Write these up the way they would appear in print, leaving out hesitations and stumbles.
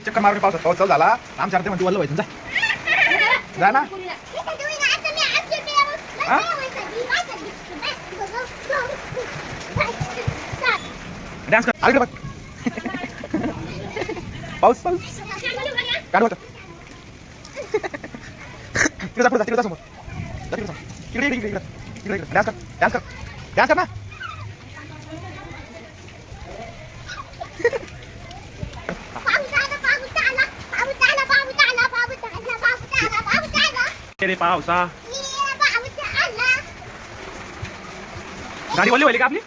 चक्कर मारून पावसात पाऊस चालू झाला आमच्या अर्धे म्हणते वल्ल व्हायचं जा ना डान्स कर अरे बघ पाऊस पाऊस काढ बघ तिकडे जा पुढे जा तिकडे जा समोर जा तिकडे समोर इकडे इकडे इकडे इकडे डान्स कर डान्स कर डान्स कर ना रे पावसा गाडी ओली का आपली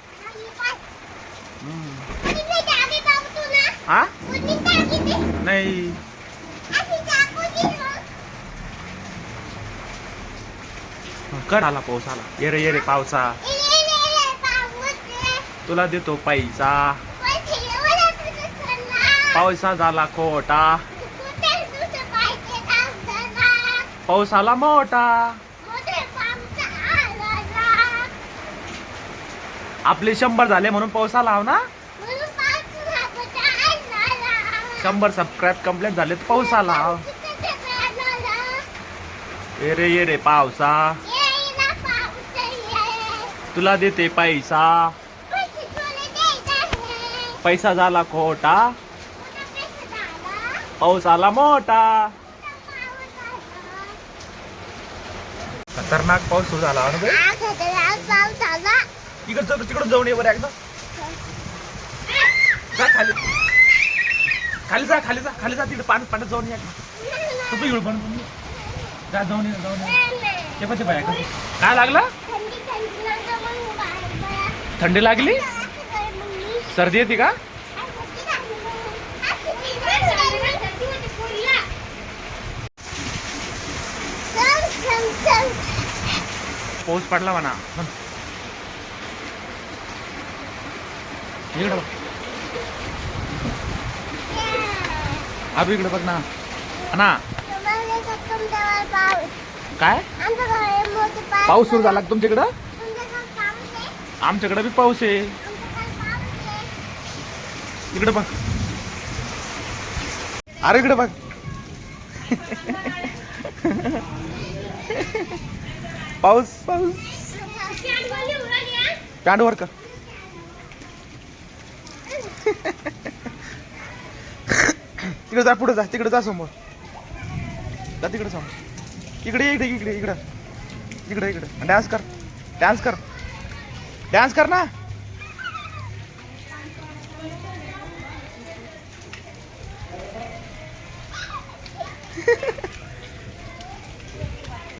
हा नाही कड आला पाऊस आला ये रे पावसा तुला देतो पैसा पावसा झाला खोटा पाऊस आला मोठा आपले 100 झाले म्हणून पाऊस आला ना 100 सबस्क्राईब कंप्लीट झाले तर पाऊस आला ये रे पावसा तुला देते पैसा पैसा झाला खोटा पाऊस आला मोठा खतरनाक पाऊस सुरू झाला तिकडं जाऊन ये बरं एकदा जा खाली खाली जा खाली जा खाली जा तिकडे पाण्यात जाऊन ये पण जा जाऊन ये ते पण ते बाया काय लागलं थंडी लागली सर्दी येते का पाऊस पडला म्हणा इकडे बघ अभि इकडे बघ ना ना काय पाऊस सुरू झाला तुमच्याकडं आमच्याकडे बी पाऊस आहे इकडे बघ अरे इकडे बघ पाऊस पाऊस पॅन्ट वर का तिकडे जा पुढे जा तिकडे जा समोर जा तिकडे समोर इकडे इकडे इकडे इकडे इकडे इकडे डान्स कर डान्स कर डान्स कर ना